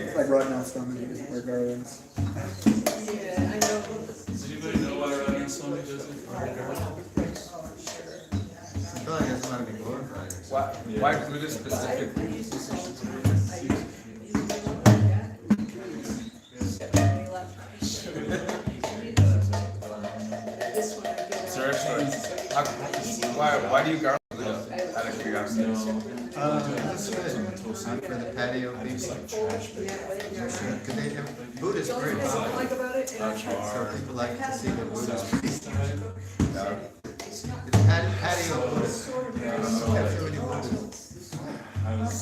It's like rotten out stomach, he doesn't wear garlands. Yeah, I know. Does anybody know why Radha Swami doesn't wear garlands? I feel like he doesn't want to be glorified. Why Buddha specifically? Why do you garland Buddha? Out of curiosity. That's good. For the patio people. Because they have Buddhist great. So people like to see the Buddhist priest. The patio Buddhist. That's really Buddhist. I was.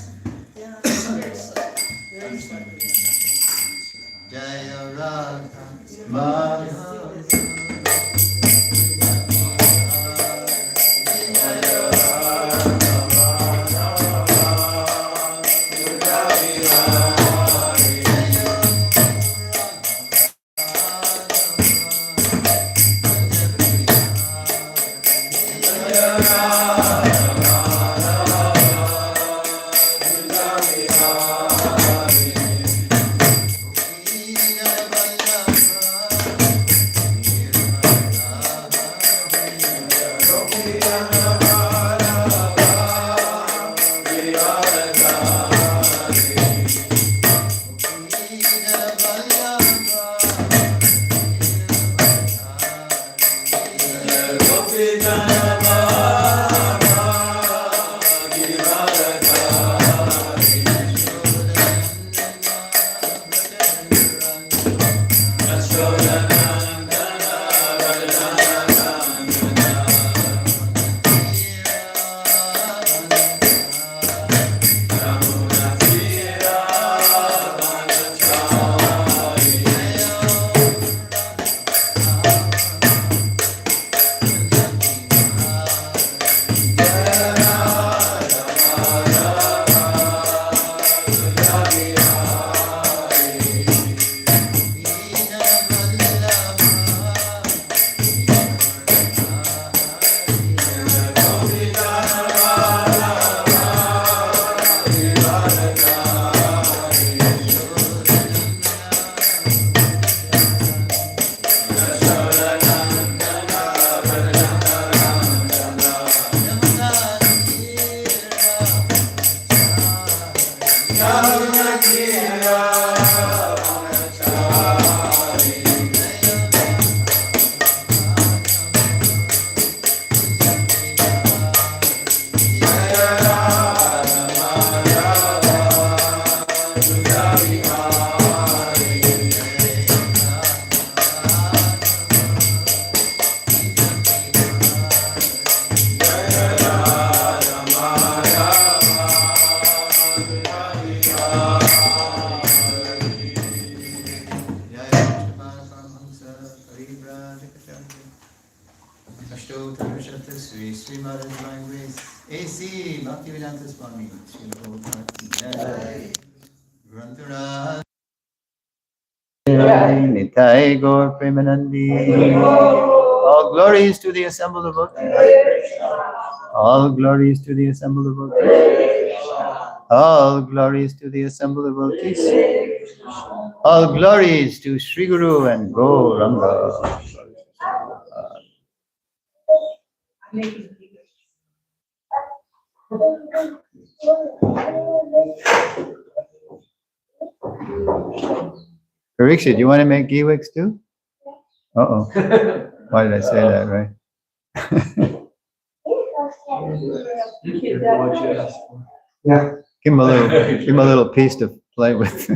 Jaya Radha Madhava. Srimad is my grace. A.C. Bhaktivedanta Swami. Granthara. Nitai Gaur Premanandi. All glories to the assembled devotees. All glories to the assembled devotees. All glories to the assembled devotees. All glories to Sri Guru and Gauranga. Parikshit, do you want to make ghee-wicks too? Uh-oh. Why did I say that, right? Yeah. Give him a little piece to play with.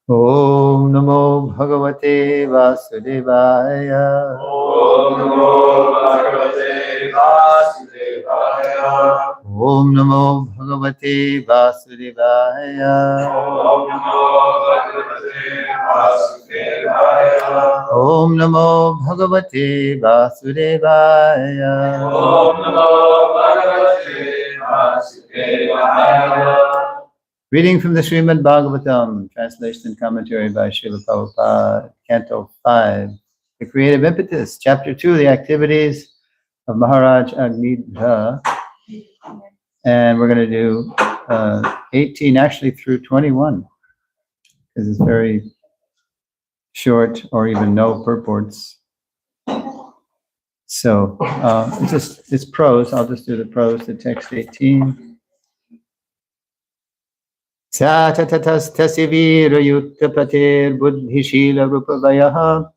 Om Namo Bhagavate Vasudevaya. Om Namo Bhagavate Vasudevaya. Om Namo Bhagavate Vasudevaya. Om Namo Bhagavate Vasudevaya. Om Namo Bhagavate Vasudevaya. Om Namo Bhagavate Vasudevaya. Reading from the Srimad Bhagavatam, translation and commentary by Srila Prabhupada, Canto 5, The Creative Impetus, Chapter 2, The Activities of Maharaj Agnidha. And we're going to do 18 actually through 21 because it's very short or even no purports. So it's prose. I'll just do the prose, the text 18. Sa tatatas tasivira yuttapatir buddhishila rupavayaha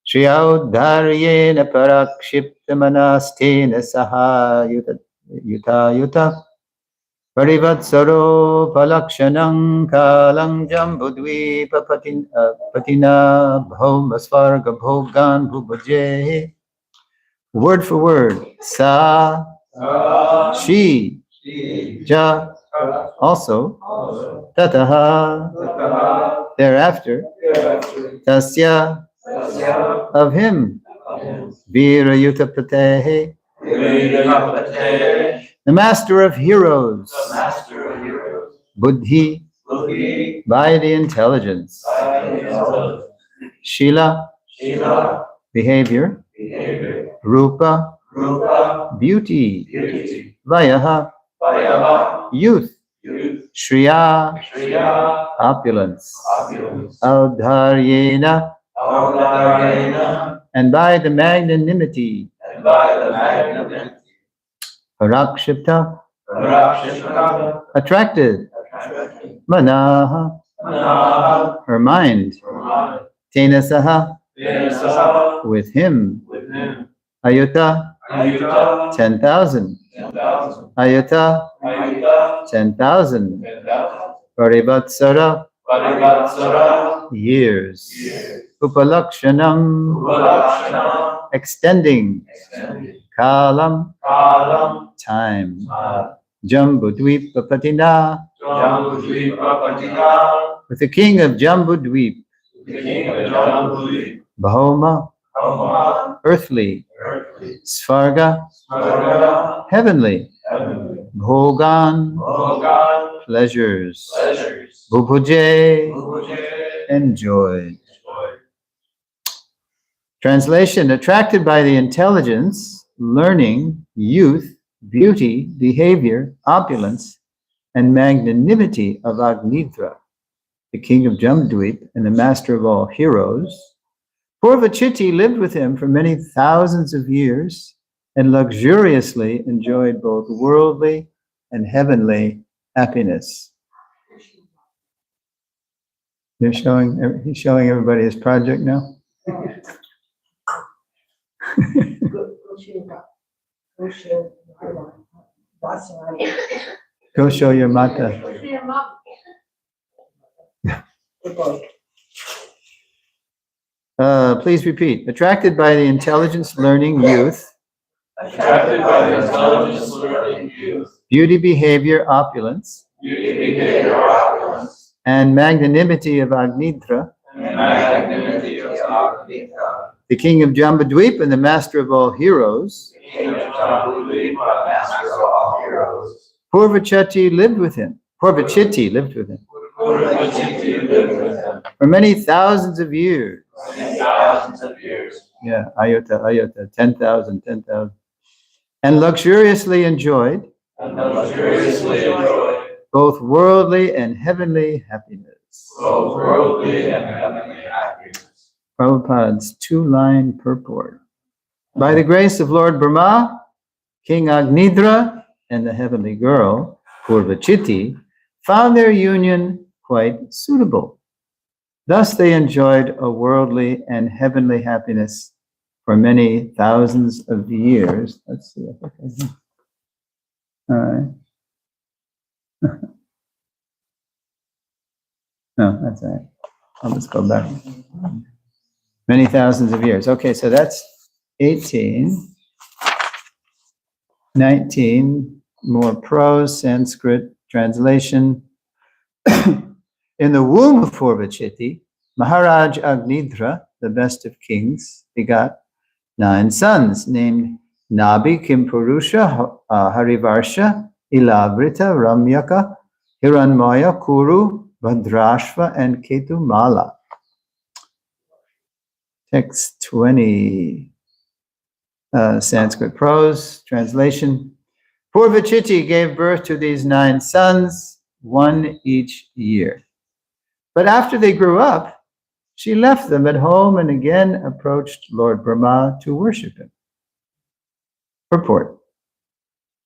Shriyauddharyena parakshiptamanastena saha yuta Parivatsaro palakshanam kalang jambudvipa patina bhaumasvarga bhogan bhubhaje. Word for word. Sa, she, ja, also, tataha, thereafter, tasya, of him, Vira Yutapatehe, the master of heroes, Buddhi, by the intelligence, Shila, behavior, Rupa, beauty, Vayaha, youth, Shriya, opulence, Audharyena, and by the magnanimity, Parakshipta, attracted, Manaha, her mind, Tenasaha, with him, Ayuta, 10,000, Ayuta, 10,000, Parivatsara, years, Upalakshanam, extending, Kalam, time, Jambudvipapatina, with the king of Jambudvip, Bhauma, earthly, Svarga, heavenly, Bhogan, pleasures, Bhubhuje, enjoyed. Translation: attracted by the intelligence, learning, youth, beauty, behavior, opulence, and magnanimity of Agnidra, the king of Jambudvip and the master of all heroes, Purvachiti lived with him for many thousands of years and luxuriously enjoyed both worldly and heavenly happiness. He's showing everybody his project now. Go show your mata. Please repeat. Attracted by the intelligence, learning, youth. Attracted by the intelligence, learning, youth. Beauty, behavior, opulence. And magnanimity of Agnidra. The king of Jambudvip and the master of all heroes. Purvachiti lived with him. Purvachiti lived with him. For many thousands of years. Yeah, ayota, 10,000. And luxuriously enjoyed both worldly and heavenly happiness. Prabhupada's two-line purport. By the grace of Lord Brahma, King Agnidra, and the heavenly girl, Purvachiti, found their union quite suitable. Thus they enjoyed a worldly and heavenly happiness for many thousands of years. Let's see. All right. No, that's all right. I'll just go back. Many thousands of years. Okay, so that's 18. 19, more prose, Sanskrit translation. In the womb of Purvachiti, Maharaj Agnidra, the best of kings, begot 9 sons named Nabi, Kimpurusha, Harivarsha, Ilavrita, Ramyaka, Hiranmaya, Kuru, Bhadrashva, and Ketumala. Text 20. Sanskrit prose, translation. Purvachiti gave birth to these 9 sons, one each year. But after they grew up, she left them at home and again approached Lord Brahma to worship him. Purport.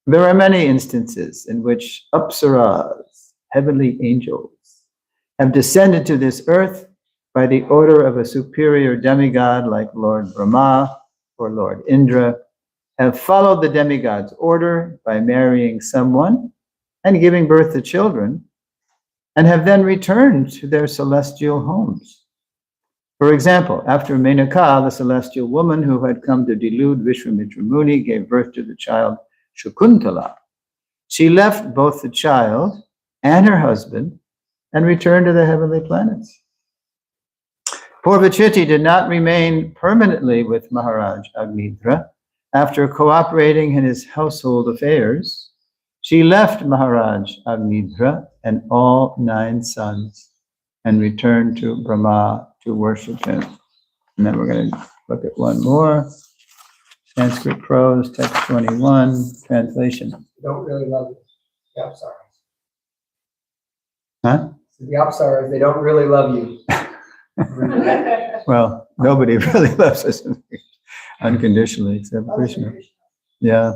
There are many instances in which apsaras, heavenly angels, have descended to this earth by the order of a superior demigod like Lord Brahma or Lord Indra, have followed the demigod's order by marrying someone and giving birth to children, and have then returned to their celestial homes. For example, after Menaka, the celestial woman who had come to delude Vishwamitra Muni, gave birth to the child Shakuntala, she left both the child and her husband and returned to the heavenly planets. Purvachiti did not remain permanently with Maharaj Agnidra. After cooperating in his household affairs, she left Maharaj Agnidra and all 9 sons and returned to Brahma to worship him. And then we're going to look at one more. Sanskrit prose, text 21, translation. They don't really love you. The Apsaras. Huh? So the Apsaras, they don't really love you. Well, nobody really loves us unconditionally except Krishna. Yeah.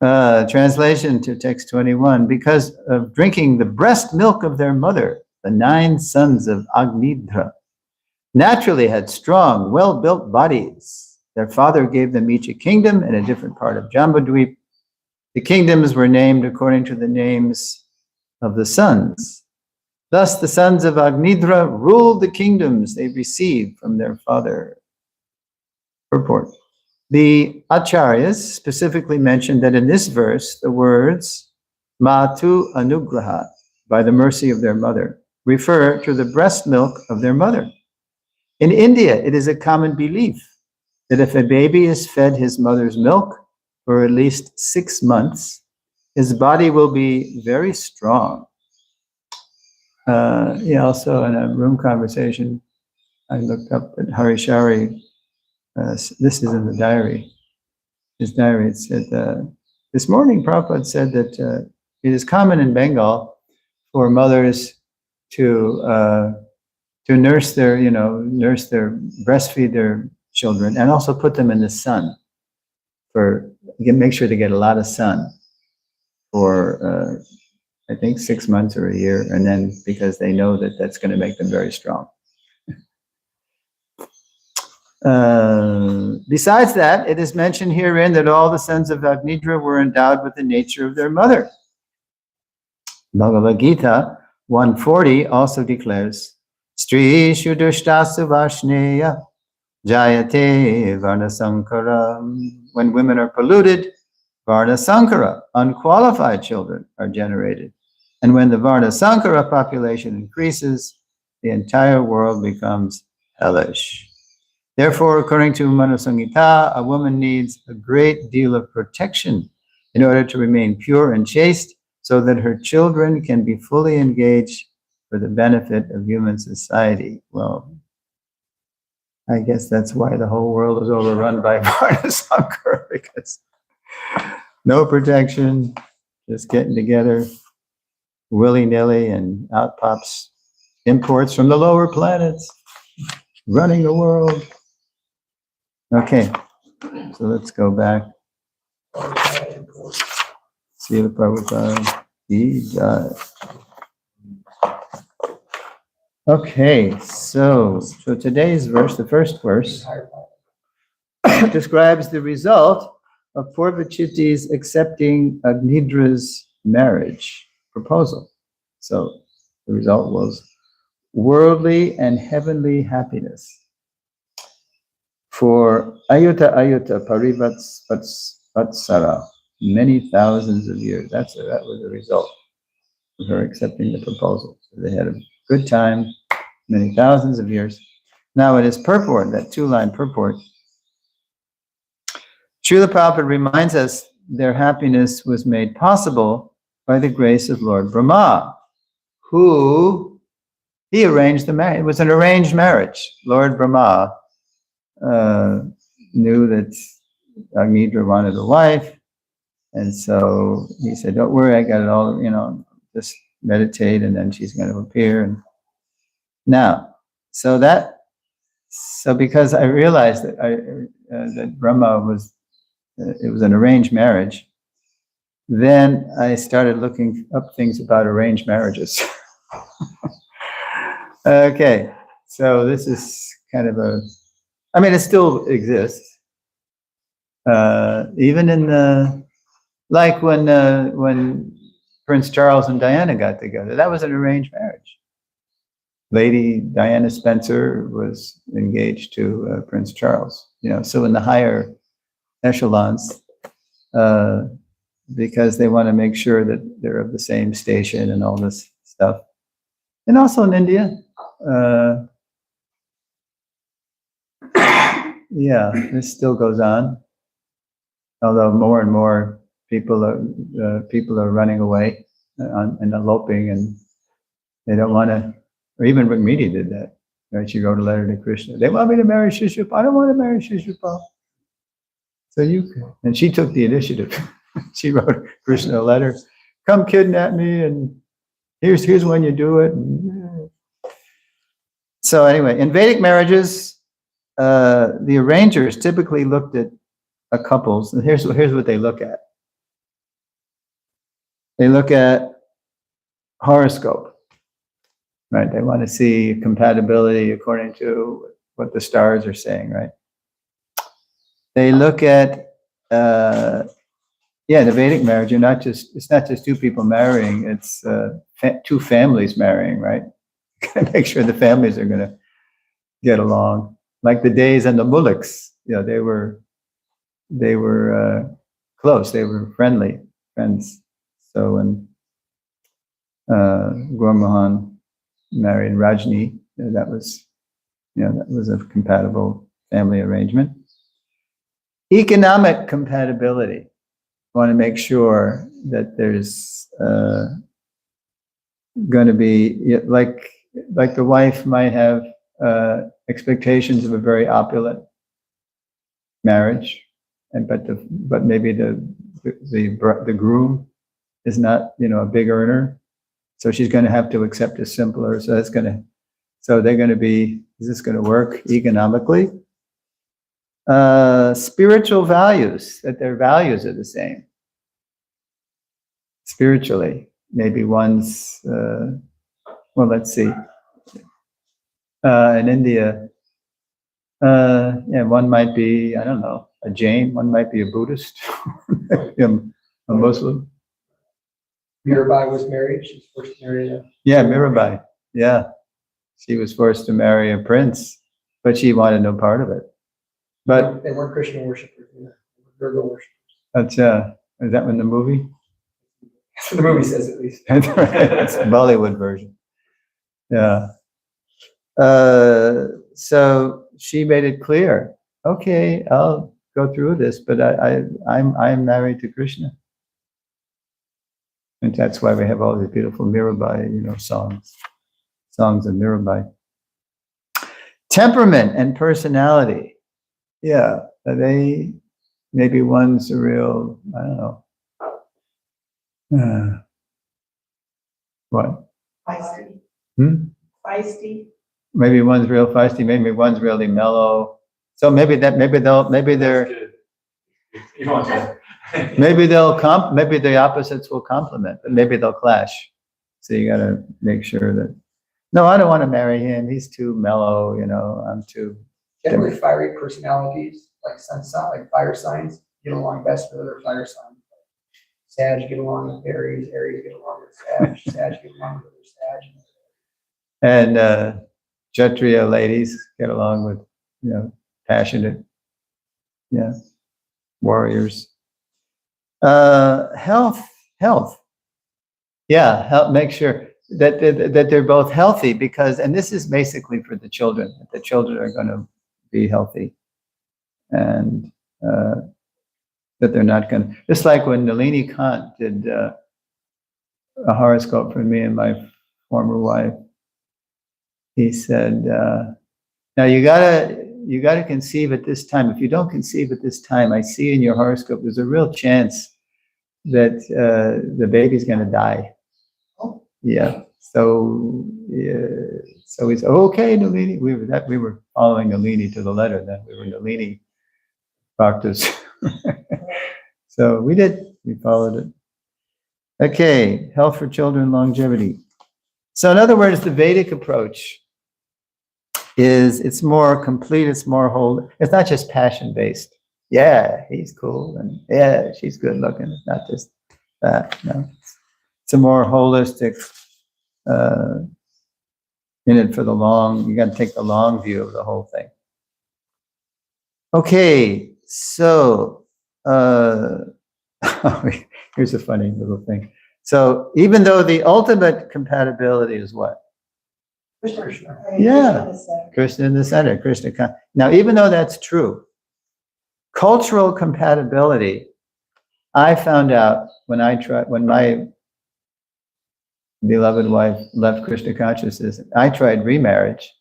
Translation to text 21. Because of drinking the breast milk of their mother, the 9 sons of Agnidra naturally had strong, well-built bodies. Their father gave them each a kingdom in a different part of Jambudvip. The kingdoms were named according to the names of the sons. Thus, the sons of Agnidra ruled the kingdoms they received from their father. Purport. The Acharyas specifically mentioned that in this verse, the words Matu Anugraha, by the mercy of their mother, refer to the breast milk of their mother. In India, it is a common belief that if a baby is fed his mother's milk for at least 6 months, his body will be very strong. Also in a room conversation, I looked up at Harishari. This is in the diary. His diary, it said, this morning Prabhupada said that it is common in Bengal for mothers to nurse their, breastfeed their children and also put them in the sun make sure they get a lot of sun for, I think 6 months or a year, and then because they know that that's going to make them very strong. Besides that, it is mentioned herein that all the sons of Agnidra were endowed with the nature of their mother. Bhagavad Gita 140 also declares, Stri Shudushtasu Vashneya Jayate Varna Sankara. When women are polluted, Varna Sankara, unqualified children, are generated. And when the Varna Sankara population increases, the entire world becomes hellish. Therefore, according to Manu Samhita, a woman needs a great deal of protection in order to remain pure and chaste, so that her children can be fully engaged for the benefit of human society. Well, I guess that's why the whole world is overrun by Varna Sankara, because no protection, just getting together willy-nilly, and out pops imports from the lower planets, running the world. Okay, so let's go back. See the Prabhupada. Okay, so today's verse, the first verse, describes the result of Purvachiti's accepting Agnidra's marriage proposal. So the result was worldly and heavenly happiness. For Ayuta Parivatsara, many thousands of years. That was the result of her accepting the proposal. So they had a good time, many thousands of years. Now it is purport, that 2-line purport. Srila Prabhupada reminds us their happiness was made possible by the grace of Lord Brahma, he arranged the marriage. It was an arranged marriage. Lord Brahma knew that Agnidra wanted a wife, and so he said, "Don't worry, I got it all. Just meditate, and then she's going to appear." And now, so because I realized that that Brahma was it was an arranged marriage, then I started looking up things about arranged marriages. Okay, so this is kind of it still exists. Even in like when Prince Charles and Diana got together, that was an arranged marriage. Lady Diana Spencer was engaged to Prince Charles. So in the higher echelons, because they want to make sure that they're of the same station and all this stuff. And also in India, this still goes on. Although more and more people are running away and eloping, and they don't want to. Or even Rukmini did that. Right? She wrote a letter to Krishna. They want me to marry Shishupal. I don't want to marry Shishupal. So and she took the initiative. She wrote Krishna a letter. Come kidnap me, and here's when you do it. So anyway, in Vedic marriages, the arrangers typically looked at a couples, and here's what they look at. They look at horoscope, right? They want to see compatibility according to what the stars are saying, right? They look at the Vedic marriage. It's not just two people marrying; it's two families marrying, right? Make sure the families are going to get along. Like the Days and the Muliks, they were close. They were friends. So when Gurmohan married Rajni, that was a compatible family arrangement. Economic compatibility. Want to make sure that there's going to be like the wife might have expectations of a very opulent marriage, but maybe the groom is not a big earner, so she's going to have to accept a simpler. So they're going to be. Is this going to work economically? Spiritual values, that their values are the same. Spiritually, maybe one's. Let's see. In India, one might be, I don't know, a Jain, one might be a Buddhist, a Muslim. Mirabai was married. She was forced to marry Mirabai. Yeah. She was forced to marry a prince, but she wanted no part of it. But they weren't Krishna worshippers. They were Durga worshippers. Is that in the movie? That's what the movie says, at least. It's the Bollywood version. Yeah. So she made it clear. Okay, I'll go through this, but I'm married to Krishna, and that's why we have all these beautiful Mirabai, songs of Mirabai. Temperament and personality. Yeah, maybe one's a real, I don't know. What? Feisty. Feisty. Maybe one's real feisty. Maybe one's really mellow. So maybe the opposites will complement, but maybe they'll clash. So you got to make sure that. No, I don't want to marry him. He's too mellow. I'm too. Generally, fiery personalities like like fire signs get along best with other fire signs. Sag get along with Aries. Aries get along with Sag. Sag get along with other Sag. And Kshatriya ladies get along with, passionate, warriors. Health. Help make sure that they're both healthy, and this is basically for the children. That the children are going to be healthy, and that they're not going to. Just like when Nalini Kant did a horoscope for me and my former wife. He said, now you gotta you got to conceive at this time. If you don't conceive at this time, I see in your horoscope there's a real chance that the baby's going to die. Oh. Yeah. So we said, okay, Nalini. We were following Nalini to the letter. Then we were Nalini doctors. So we followed it. Okay, health for children, longevity. So in other words, the Vedic approach it's more complete, it's more whole. It's not just passion-based. Yeah, he's cool, and yeah, she's good looking. It's not just that, no. It's a more holistic, in it for the long, you got to take the long view of the whole thing. Okay, so, here's a funny little thing. So even though the ultimate compatibility is what? Krishna. Yeah. Krishna in the center, Krishna. Now, even though that's true, cultural compatibility, I found out when my beloved wife left Krishna consciousness, I tried remarriage,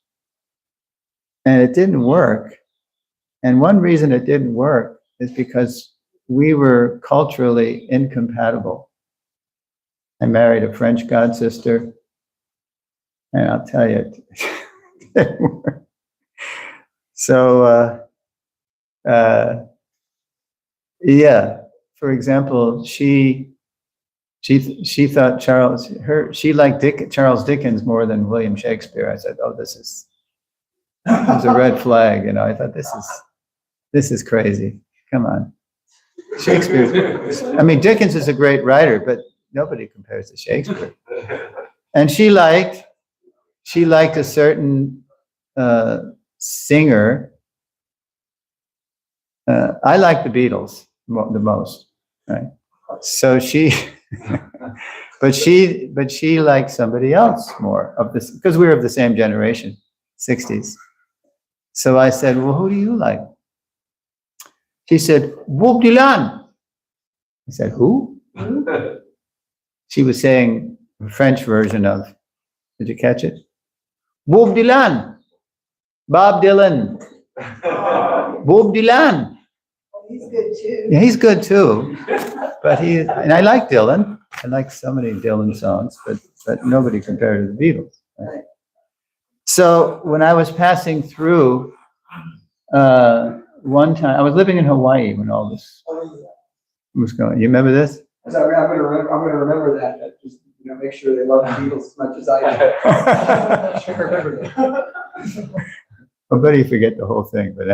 and it didn't work. And one reason it didn't work is because we were culturally incompatible. I married a French god sister, and I'll tell you, it didn't work. So, yeah. For example, she thought she liked Charles Dickens more than William Shakespeare. I said, "Oh, this is a red flag." You know, I thought this is crazy. Come on, Shakespeare. I mean, Dickens is a great writer, but nobody compares to Shakespeare. And she liked a certain singer. I like the Beatles the most, right? So but she liked somebody else more of this, because we were of the same generation, 60s. So I said, "Well, who do you like?" She said, "Bob Dylan." I said, "Who?" She was saying a French version of, did you catch it? Bob Dylan. Bob Dylan. Bob Dylan. He's good too. Yeah, he's good too. But and I like Dylan. I like so many Dylan songs, but nobody compared to the Beatles. Right? So when I was passing through, one time, I was living in Hawaii when all this was going. You remember this? So I'm gonna remember that. Just make sure they love the Beatles as much as I do. I should remember that. I bet you forget the whole thing, but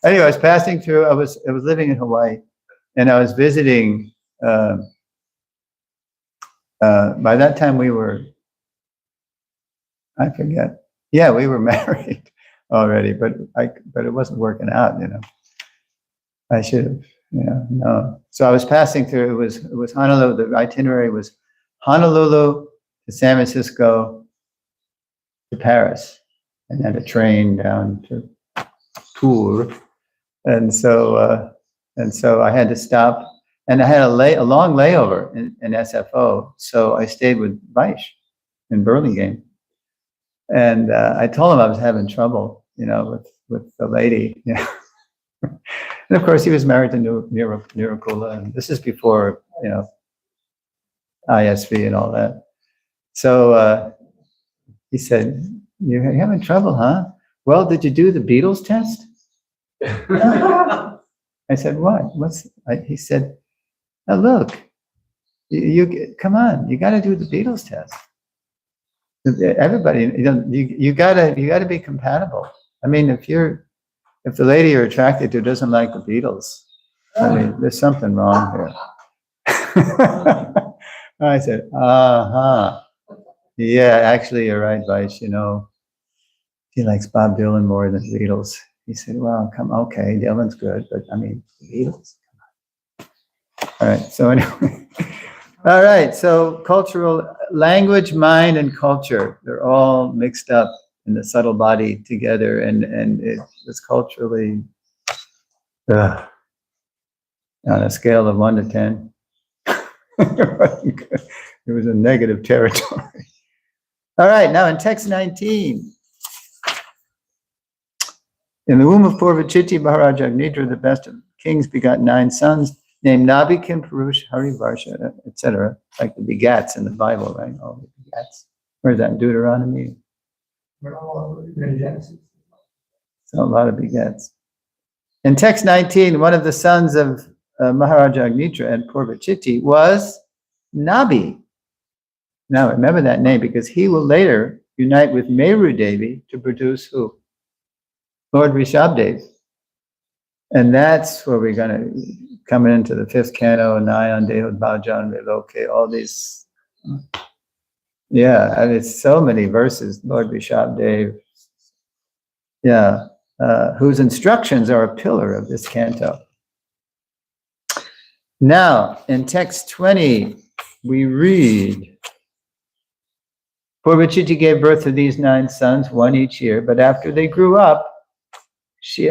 anyway, I was passing through. I was living in Hawaii, and I was visiting. By that time, we were. I forget. Yeah, we were married already, but it wasn't working out. I should have. No. So I was passing through. It was Honolulu. The itinerary was Honolulu to San Francisco to Paris, and then a train down to Tours. And so I had to stop, and I had a long layover in SFO. So I stayed with Vaish in Burlingame, and I told him I was having trouble, with the lady. And of course, he was married to Nirukula, and this is before, ISV and all that. So he said, "You're having trouble, huh? Well, did you do the Beatles test?" I said, "What? He said, "Now look, you come on, you got to do the Beatles test. Everybody, you gotta be compatible. I mean, if the lady you're attracted to doesn't like the Beatles, I mean, there's something wrong here." I said, yeah, actually, you're right, Vaish. He likes Bob Dylan more than the Beatles. He said, "Well, okay, Dylan's good, but I mean, the Beatles, come on." All right, so anyway. All right, so cultural, language, mind, and culture, they're all mixed up in the subtle body together, and it was culturally, on a scale of 1 to 10, it wasn't good. It was a negative territory. All right, now in text 19. In the womb of Purvachiti, Maharaj Agnitra, the best of kings, begot 9 sons, named Nabi, Kim, Purush, Hari, Varsha, etc. Like the begats in the Bible, right? All the begats. Where's that? Deuteronomy? We're all over in Genesis. So a lot of begats. In text 19, one of the sons of Maharaja Agnitra and Purvachiti was Nabi. Now remember that name because he will later unite with Meru Devi to produce who? Lord Rishabdev. And that's where we're going to come into the 5th canto, Nayan, Dehod, Bhajan, Viloke, all these. Yeah, and it's so many verses, Lord Rishabdev. Yeah, whose instructions are a pillar of this canto. Now, in text 20, we read, Purvachiti gave birth to these 9 sons, 1 each year, but after they grew up, she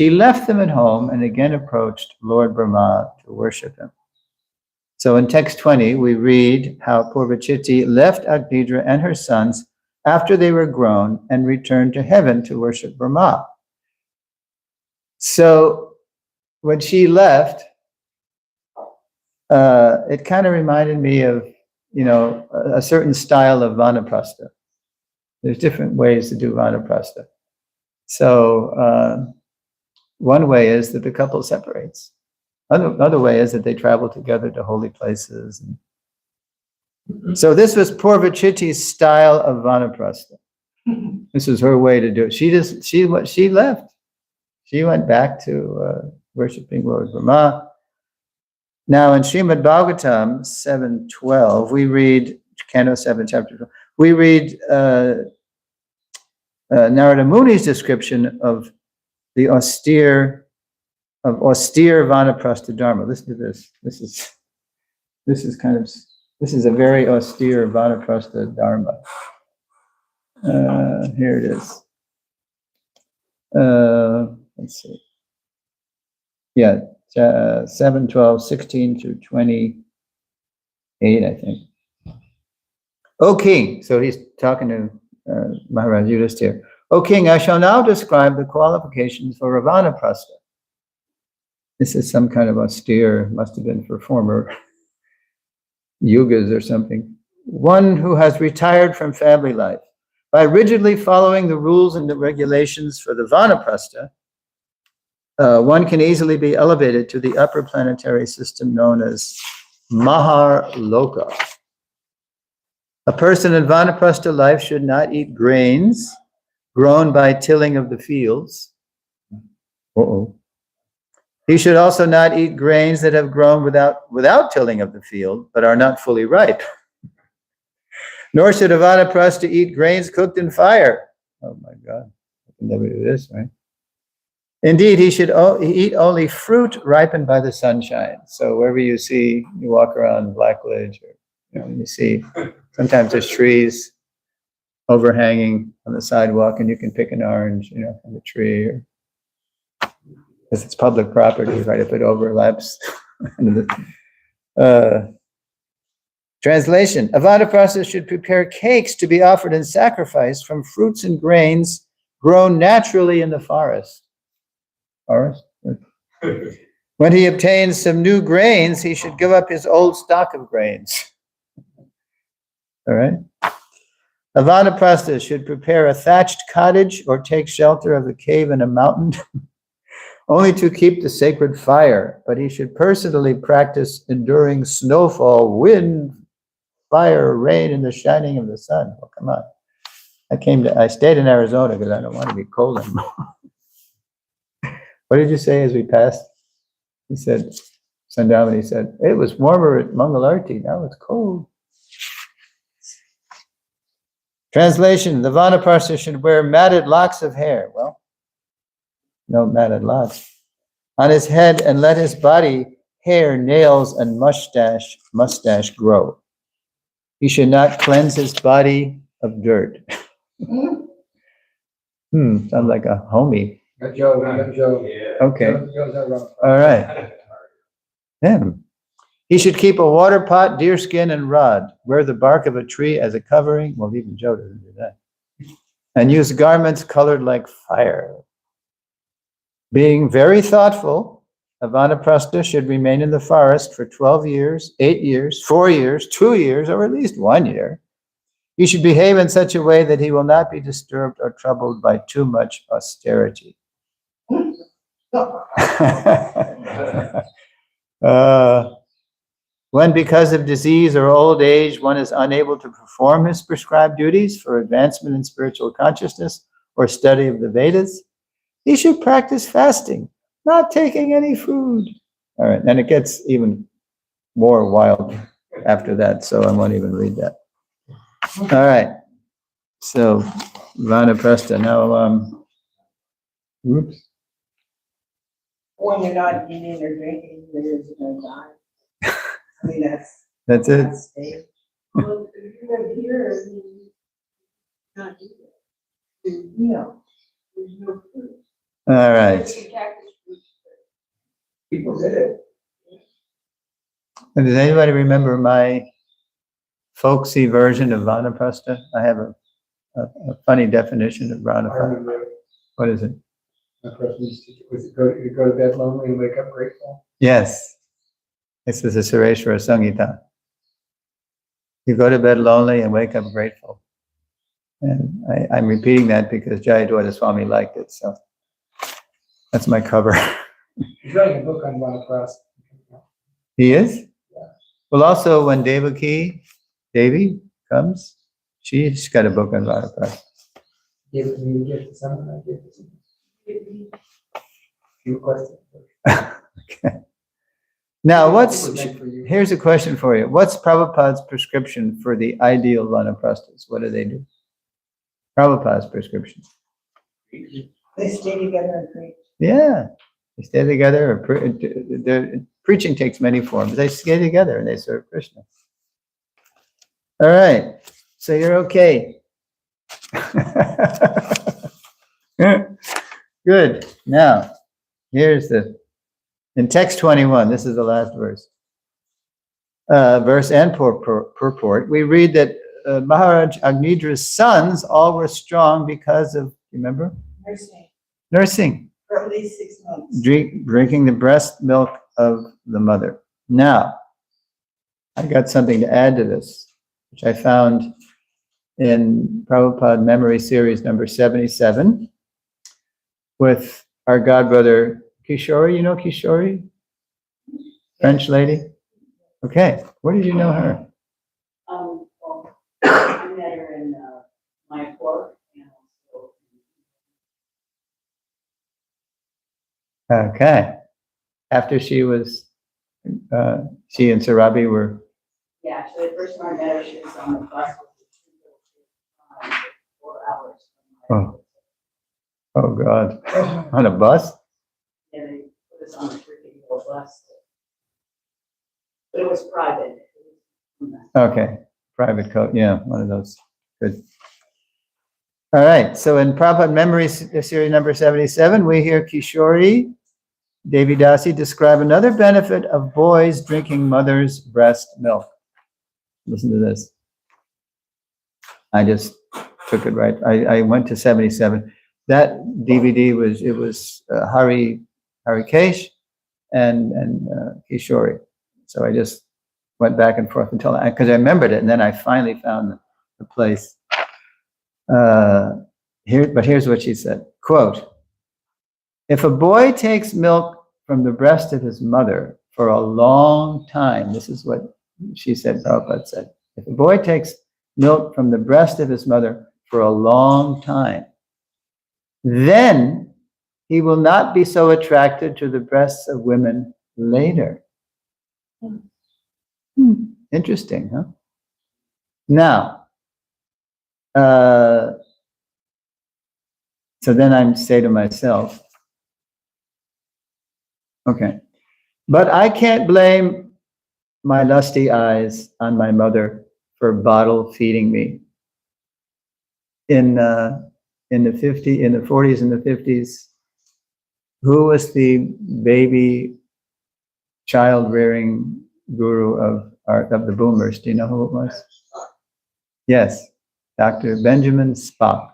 left them at home and again approached Lord Brahma to worship him. So in text 20, we read how Purvachiti left Agnidra and her sons after they were grown and returned to heaven to worship Brahma. So when she left, it kind of reminded me of, a certain style of vanaprastha. There's different ways to do vanaprastha. So one way is that the couple separates. Another way is that they travel together to holy places. So this was Purvachiti's style of vanaprastha. This was her way to do it. She left. She went back to worshiping Lord Brahma. Now in Srimad Bhagavatam 7:12, we read, Canto 7, Chapter 12, we read Narada Muni's description of the austere vanaprastha dharma. Listen to this. This is a very austere vanaprastha dharma. Here it is. Let's see. Yeah, 7, 12, 16 through 28, I think. O king, so he's talking to Maharaj Yudhisthira. O king, I shall now describe the qualifications for a vanaprastha. This is some kind of austere, must have been for former yugas or something. One who has retired from family life. By rigidly following the rules and the regulations for the vanaprastha, one can easily be elevated to the upper planetary system known as Mahar Loka. A person in vanaprastha life should not eat grains grown by tilling of the fields. He should also not eat grains that have grown without tilling of the field, but are not fully ripe. Nor should a vanaprastha eat grains cooked in fire. Oh my God, I can never do this, right? Indeed, he should eat only fruit ripened by the sunshine. So wherever you walk around Blackledge, or you see sometimes there's trees overhanging on the sidewalk, and you can pick an orange, from the tree, or because it's public property, right? If it overlaps. Translation: a vanaprastha should prepare cakes to be offered in sacrifice from fruits and grains grown naturally in the forest. When he obtains some new grains, he should give up his old stock of grains. All right. A vanaprastha should prepare a thatched cottage or take shelter of a cave in a mountain, only to keep the sacred fire. But he should personally practice enduring snowfall, wind, fire, rain, and the shining of the sun. Oh, come on. I stayed in Arizona because I don't want to be cold anymore. What did you say as we passed? He said, Sandamani said, it was warmer at Mangalarti, now it's cold. Translation: the vanaprastha should wear matted locks of hair. Well, no matted locks on his head, and let his body, hair, nails, and mustache grow. He should not cleanse his body of dirt. Sounds like a homie. Got Joe. Okay. Joe's that wrong. All right. Yeah. He should keep a water pot, deerskin, and rod. Wear the bark of a tree as a covering. Well, even Joe doesn't do that. And use garments colored like fire. Being very thoughtful, a vanaprastha should remain in the forest for 12 years, 8 years, 4 years, 2 years, or at least 1 year. He should behave in such a way that he will not be disturbed or troubled by too much austerity. When, because of disease or old age, one is unable to perform his prescribed duties for advancement in spiritual consciousness or study of the Vedas, he should practice fasting, not taking any food. All right, and it gets even more wild after that, so I won't even read that. All right, so Vanaprastha. Now, oops. When you're not eating or drinking, there's no die. I mean, That's it. state. Well, if you live here, you not eat it. You know, there's no food. All right. People did it. And does anybody remember my folksy version of Vanaprastha? I have a funny definition of I Vanaprastha. remember it. What is it? My person used to, was it you go to bed lonely and wake up grateful? Yes. This is a Suresvara Samhita. You go to bed lonely and wake up grateful. And I'm repeating that because Jayadwada Swami liked it, so that's my cover. He's writing a book on Vanaprastha. He is? Yeah. Well, also when Devi comes, she's got a book on Vanaprastha. Gave it to me to give to someone, I gave it to him. Few questions. Okay. Now, It was meant for you. here's a question for you. What's Prabhupada's prescription for the ideal Vanaprasthas? What do they do? Prabhupada's prescription. They stay together and preach. Yeah. They stay together. Preaching takes many forms. They stay together and they serve Krishna. All right. So you're okay. Good. Now, here's in text 21, this is the last verse. Verse and purport. We read that Maharaj Agnidra's sons all were strong because of, remember? Nursing. For at least 6 months. Drinking the breast milk of the mother. Now, I got something to add to this, which I found in Prabhupada Memory Series number 77 with our godbrother Kishori. You know Kishori? French lady? Okay. Where did you know her? Well, I met her in my court. Okay. After she was, she and Sarabi were, Yeah, so the first time I met her, she was on the bus with 4 hours. oh, oh God, on a bus? Yeah, they put us on a 3-day bus. But it was private. Okay, private coat, yeah, one of those. Good. All right, so in Prabhupada Memory Series number 77, we hear Kishori Devi Dasi describe another benefit of boys drinking mother's breast milk. Listen to this. I just took it right. I went to 77. That DVD was Hari Kesh and Kishori. So I just went back and forth until because I remembered it, and then I finally found the place. But here's what she said. Quote, if a boy takes milk from the breast of his mother for a long time, this is what she said, Prabhupada said, if a boy takes milk from the breast of his mother for a long time, then he will not be so attracted to the breasts of women later. Interesting, huh? Now, so then I say to myself, okay, but I can't blame my lusty eyes on my mother for bottle feeding me. In the 40s and the 50s, who was the baby child rearing guru of the boomers? Do you know who it was? Yes, Dr. Benjamin Spock.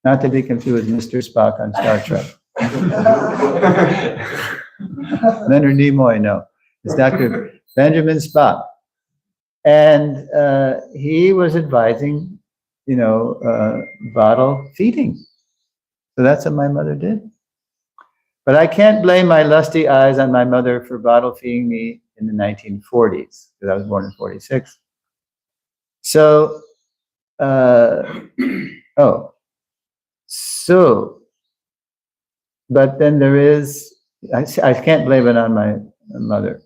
Not to be confused with Mr. Spock on Star Trek. Leonard Nimoy, no. It's Dr. Benjamin Spock. And he was advising, bottle feeding. So that's what my mother did. But I can't blame my lusty eyes on my mother for bottle feeding me in the 1940s, because I was born in 46. So, but then there is, I can't blame it on my mother.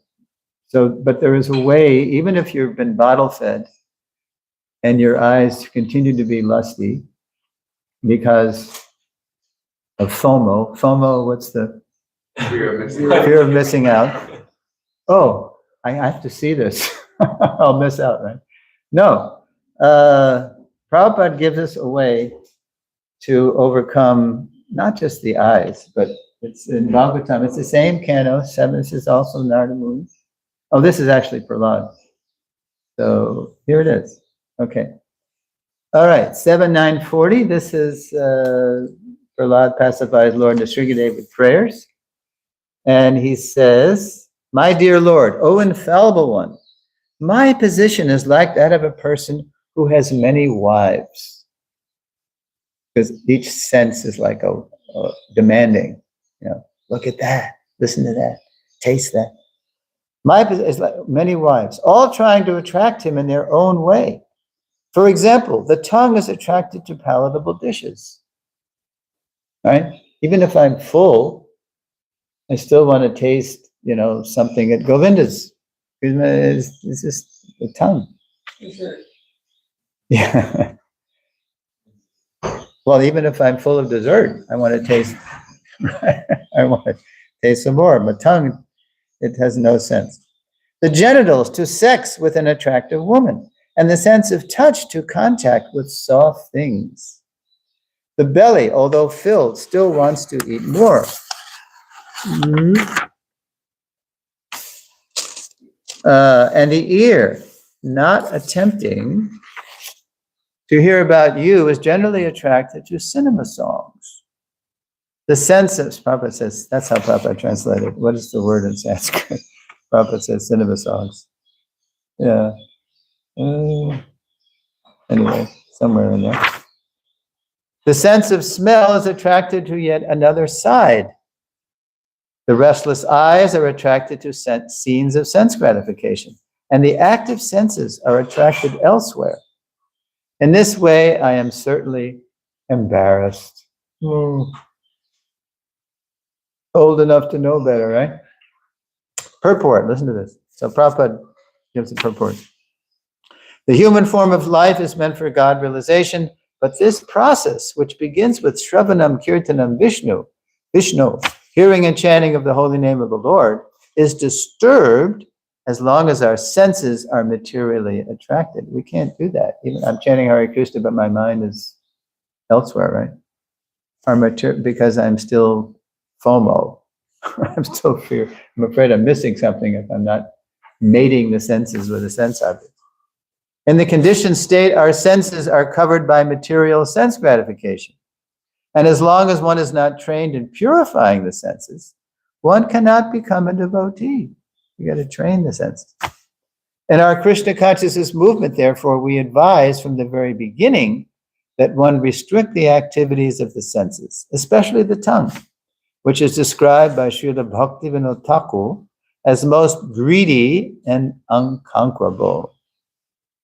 So, but there is a way, even if you've been bottle fed and your eyes continue to be lusty because of FOMO. FOMO, what's the? Fear of missing out. Oh, I have to see this. I'll miss out, right? No. Prabhupada gives us a way to overcome not just the eyes, but it's in Bhagavatam. It's the same canto, 7. This is also Narada Muni. Oh, this is actually Prahlad. So here it is. Okay. All right, 7.940. This is Prahlad pacifies Lord Nisringadev with prayers. And he says, "My dear Lord, O infallible one, my position is like that of a person who has many wives." Because each sense is like a demanding. Look at that, listen to that, taste that. My position is like many wives, all trying to attract him in their own way. For example, the tongue is attracted to palatable dishes. Right? Even if I'm full, I still want to taste, something at Govinda's. It's just the tongue. Yeah. Well, even if I'm full of dessert, I want to taste. I want to taste some more. My tongue, it has no sense. The genitals to sex with an attractive woman, and the sense of touch to contact with soft things. The belly, although filled, still wants to eat more. And the ear, not attempting to hear about you, is generally attracted to cinema songs. The sense of, Prabhupada says, that's how Prabhupada translated. What is the word in Sanskrit? Prabhupada says cinema songs. Yeah. Anyway, somewhere in there. The sense of smell is attracted to yet another side. The restless eyes are attracted to scenes of sense gratification, and the active senses are attracted elsewhere. In this way, I am certainly embarrassed. Old enough to know better, right? Purport, listen to this. So Prabhupada gives a purport. The human form of life is meant for God realization, but this process, which begins with Shravanam Kirtanam Vishnu, hearing and chanting of the holy name of the Lord, is disturbed as long as our senses are materially attracted. We can't do that. Even I'm chanting Hare Krishna, but my mind is elsewhere, right? Because I'm still FOMO. I'm still fear. I'm afraid I'm missing something if I'm not mating the senses with a sense object. In the conditioned state, our senses are covered by material sense gratification. And as long as one is not trained in purifying the senses, one cannot become a devotee. You got to train the senses. In our Krishna consciousness movement, therefore, we advise from the very beginning that one restrict the activities of the senses, especially the tongue, which is described by Srila Bhaktivinoda Thakur as most greedy and unconquerable.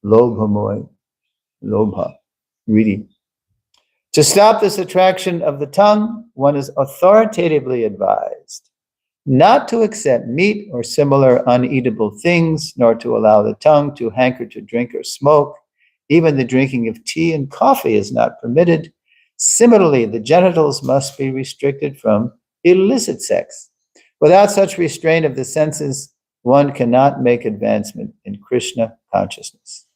Lobha, greedy. To stop this attraction of the tongue, one is authoritatively advised not to accept meat or similar uneatable things, nor to allow the tongue to hanker to drink or smoke. Even the drinking of tea and coffee is not permitted. Similarly, the genitals must be restricted from illicit sex. Without such restraint of the senses, one cannot make advancement in Krishna consciousness.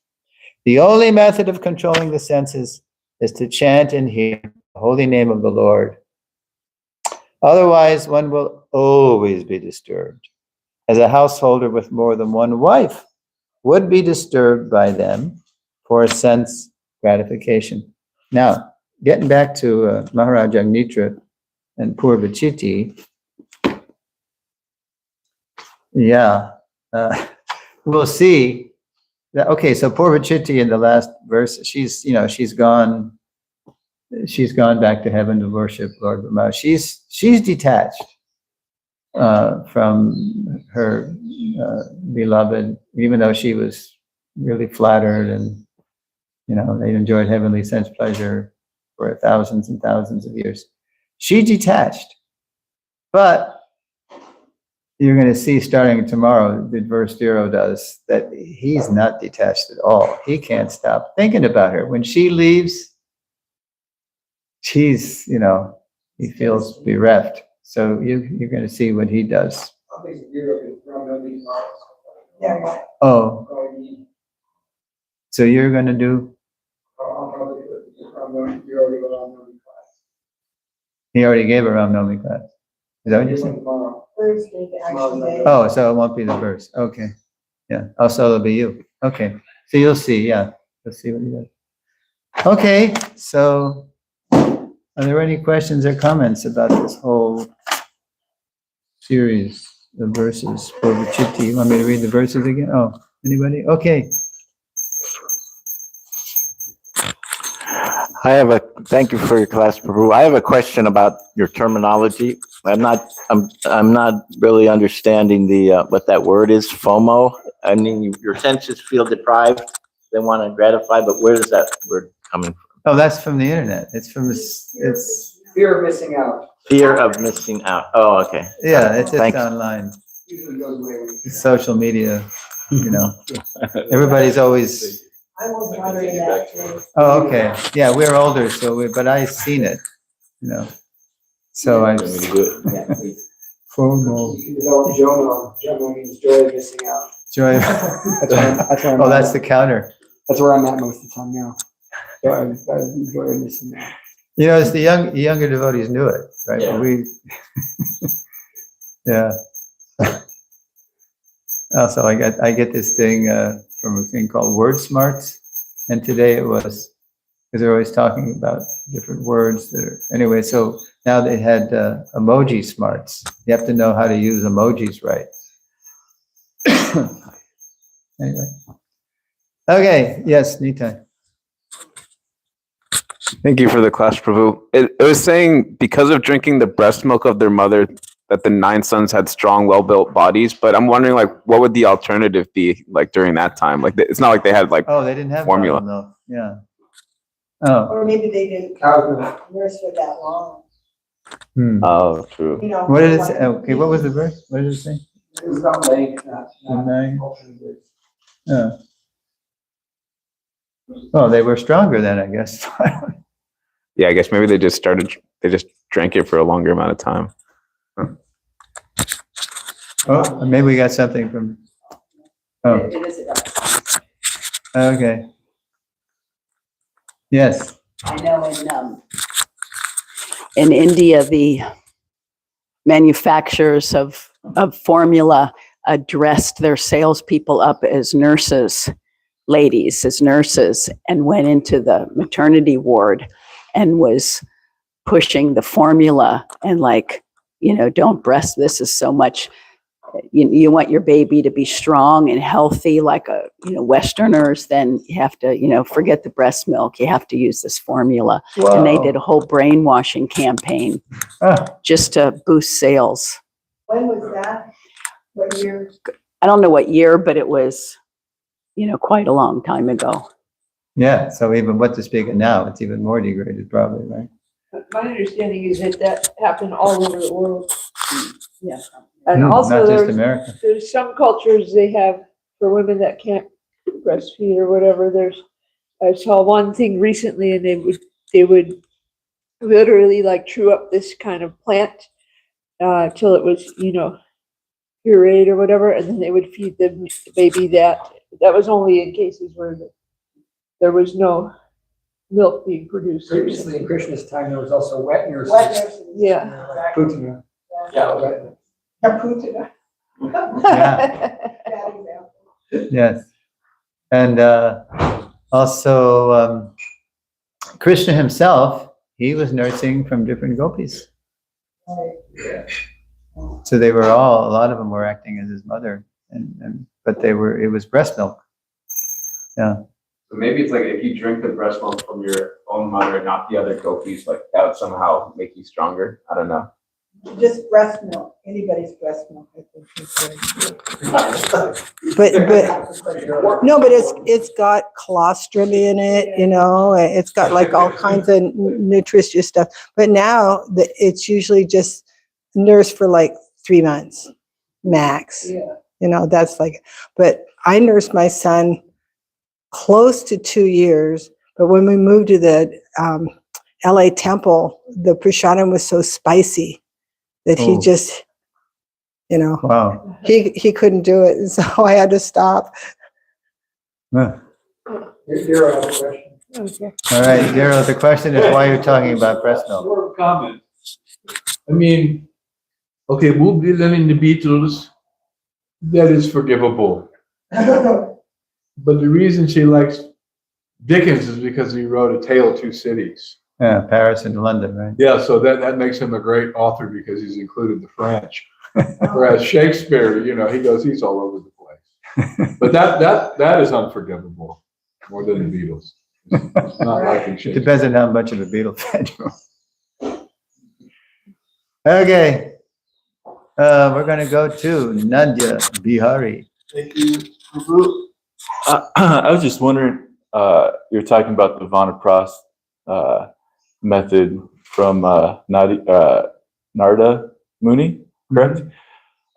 The only method of controlling the senses is to chant and hear the holy name of the Lord. Otherwise, one will always be disturbed, as a householder with more than one wife would be disturbed by them for sense gratification. Now, getting back to Maharaj Agnitra, and Purvachiti. Yeah, we'll see. Okay, so Purvachiti in the last verse, she's gone back to heaven to worship Lord Brahma. She's detached from her beloved, even though she was really flattered and they enjoyed heavenly sense pleasure for thousands and thousands of years. She detached, but you're going to see starting tomorrow, the verse 0 does, that he's not detached at all. He can't stop thinking about her. When she leaves, he's, he feels bereft. So you're going to see what he does. Oh, so you're going to do? He already gave a Ram Navami class. Is that what you said? Thursday, actually. Oh, so it won't be the verse. Okay. Yeah. Oh, so it'll be you. Okay. So you'll see. Yeah. You'll see what he does. Okay. So are there any questions or comments about this whole series of verses for Vichitti? You want me to read the verses again? Oh, anybody? Okay. Thank you for your class, Prabhu. I have a question about your terminology. I'm not really understanding what that word is, FOMO. I mean, your senses feel deprived. They want to gratify, but where is that word coming from? Oh, that's from the internet. It's Fear of missing out. Fear of missing out. Oh, okay. yeah, it's just Thanks. online. Usually goes away. It's social media, Everybody's always, I was wondering that too. oh, okay. Yeah, we're older, but I've seen it, So I, FOMO, You can develop JOMO. JOMO means joy of missing out. joy. That's where I'm Oh, at. that's the counter. That's where I'm at most of the time now. Joy of missing out. It's the younger devotees knew it, right? Yeah. But we, yeah. Also, I get this thing from a thing called Word Smarts, and today it was because they're always talking about different words that are anyway. So now they had emoji smarts. You have to know how to use emojis right. Anyway. Okay. Yes, Nita. Thank you for the class, Prabhu. It was saying because of drinking the breast milk of their mother, that the 9 sons had strong, well-built bodies. But I'm wondering, what would the alternative be during that time? It's not like they had Oh, they didn't have formula. milk. Yeah. Oh. Or maybe they didn't Cow's milk. nurse for that long, Oh, true. What did it say? Okay, what was the verse? What did it say? It was about length, not Nine. alternatives. Yeah. Oh, they were stronger then, I guess. Yeah, I guess maybe they just drank it for a longer amount of time. Oh, maybe we got something from. Oh, It is a dark. okay. Yes. I know in India, the manufacturers of formula dressed their salespeople up as nurses, and went into the maternity ward and was pushing the formula and don't breast, this is so much. You want your baby to be strong and healthy like Westerners, then you have to, forget the breast milk. You have to use this formula. Whoa. And they did a whole brainwashing campaign just to boost sales. when was that? What year? I don't know what year, but it was, quite a long time ago. Yeah. So even what to speak of now, it's even more degraded, probably, right? My understanding is that happened all over the world. Yeah. And Not also just there's America. some cultures they have for women that can't breastfeed or whatever. I saw one thing recently and they would literally chew up this kind of plant till it was, pureed or whatever, and then they would feed the baby that. That was only in cases where there was no milk being produced. Previously in Krishna's time, there was also wet nurses. Wet nurses. Yeah. Like Putina. Yeah. Wet nurse. Putina. Yeah. Bad example. Yes. And also, Krishna himself, he was nursing from different gopis. So they were a lot of them were acting as his mother, but it was breast milk. Yeah. So maybe it's like if you drink the breast milk from your own mother and not the other gopis, like that would somehow make you stronger. I don't know. Just breast milk, anybody's breast milk, I think. is good. But no, but it's got colostrum in it, it's got like all kinds of nutritious stuff. But now it's usually just nursed for like 3 months max. Yeah. That's like, but I nursed my son close to 2 years. But when we moved to the LA temple, the prasadam was so spicy that he Oh. just, Wow. he couldn't do it. And so I had to stop. Huh. You're out of question. Okay. All right, Daryl, the question is why you're talking about breast milk. More of a comment. I mean, okay, Bob Dylan in the Beatles, that is forgivable. But the reason she likes Dickens is because he wrote A Tale of Two Cities. Yeah, Paris and London, right? Yeah, so that makes him a great author because he's included the French. Whereas Shakespeare, he's all over the place. But that is unforgivable more than the Beatles. It's not liking It Shakespeare. depends on how much of a Beatle fan you are. Okay. We're going to go to Nandya Bihari. Thank you, Prabhu. I was just wondering, you're talking about the Vanaprasth method from Narada Muni, correct?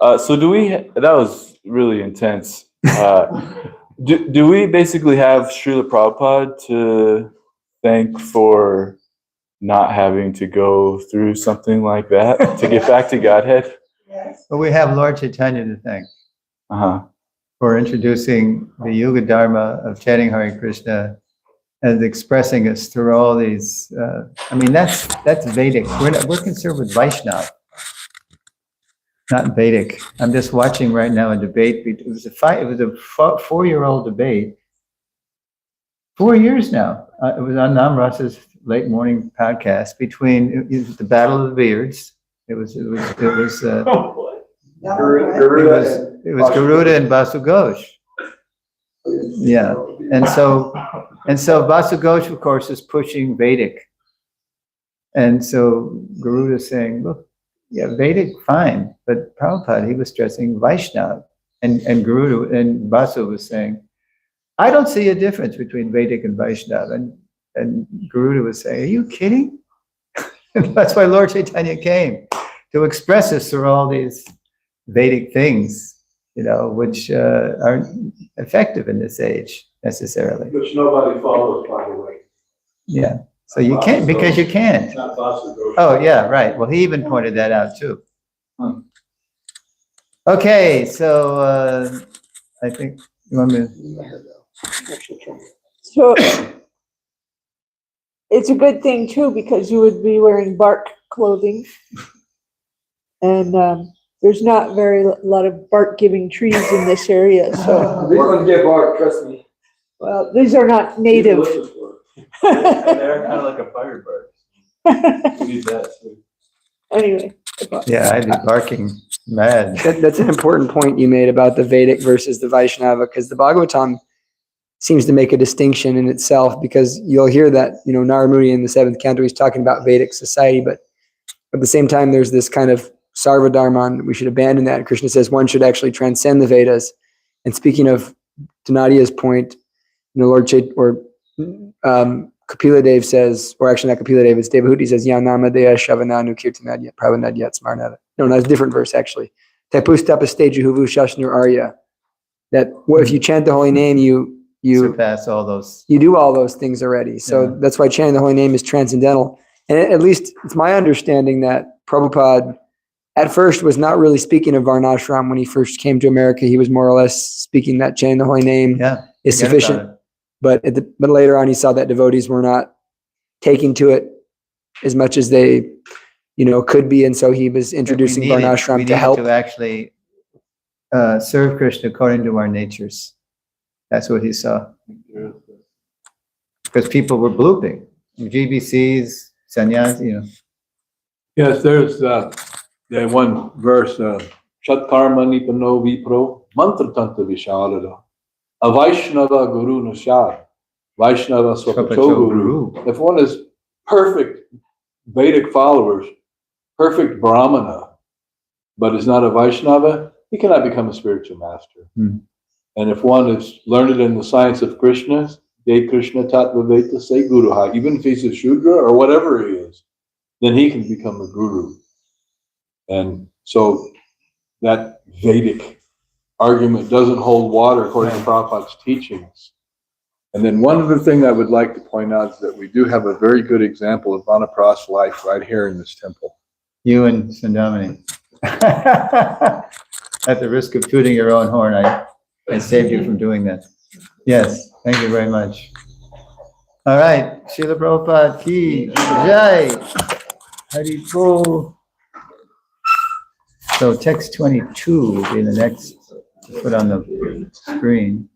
So that was really intense. Do we basically have Srila Prabhupada to thank for not having to go through something like that to get back to Godhead? Yes. But we have Lord Chaitanya to thank Uh-huh. for introducing the Yuga Dharma of chanting Hare Krishna and expressing us through all these. That's Vedic. We're concerned with Vaishnava, not Vedic. I'm just watching right now a debate. It was a 4-year-old debate. 4 years now. It was on Namras's late morning podcast between the Battle of the Beards. It was Garuda and Basu Ghosh. Yeah, and so Basu Ghosh, of course, is pushing Vedic, and so Garuda is saying, look, yeah, Vedic, fine, but Prabhupada, he was stressing Vaishnava, and Garuda and Basu was saying, I don't see a difference between Vedic and Vaishnava, and Garuda was saying, are you kidding? That's why Lord Chaitanya came, to express us through all these Vedic things, which aren't effective in this age necessarily. Which nobody follows, by the way. Yeah. So you can't, because you can't. Not Basu Ghosh. Oh, yeah, right. Well, he even pointed that out too. Okay, so I think you want me to. So it's a good thing too, because you would be wearing bark clothing. And there's not a lot of bark giving trees in this area, so. These ones get bark, trust me. Well, these are not native. They're kind of like a firebird. We need that too. Anyway. Yeah, I'd be barking mad. That's an important point you made about the Vedic versus the Vaishnava, because the Bhagavatam seems to make a distinction in itself, because you'll hear that, Narada Muni in the 7th canto, he's talking about Vedic society, but at the same time, there's this kind of Sarvadharman, we should abandon that. Krishna says one should actually transcend the Vedas. And speaking of Donatia's point, Lord Kapila Dev says, or actually not Kapila Dev, it's Devahuti says, Yanamadaya Shavananu Kirtanadya Pravanadya Smarnada. No, that's a different verse actually. Tapustapastejhuvu Shashnur Arya. That if you chant the holy name, you surpass all those. You do all those things already. So that's why chanting the holy name is transcendental. And at least it's my understanding that Prabhupada at first was not really speaking of Varnashram. When he first came to America, he was more or less speaking that chanting the holy name is sufficient. But later on, he saw that devotees were not taking to it as much as they, could be. And so he was introducing Varnashram to help. To actually serve Krishna according to our natures. That's what he saw. Because people were blooping. GBCs, sannyas, Yes, there's that one verse, Shat karma nipano vipro mantra tanta visharada. A Vaishnava guru nashad, Vaishnava swapacho guru. If one is perfect Vedic followers, perfect Brahmana, but is not a Vaishnava, he cannot become a spiritual master. And if one is learned in the science of Krishna, De Krishna Tattva Veta Se Guruha, even if he's a Shudra or whatever he is, then he can become a guru. And so that Vedic argument doesn't hold water according to Prabhupada's teachings. And then one other thing I would like to point out is that we do have a very good example of Vanaprastha's life right here in this temple. You and Sundamani. At the risk of tooting your own horn, I saved you from doing that. Yes, thank you very much. All right, Srila Prabhupada ki jai. Hari Bol. So text 22 will be the next to put on the screen.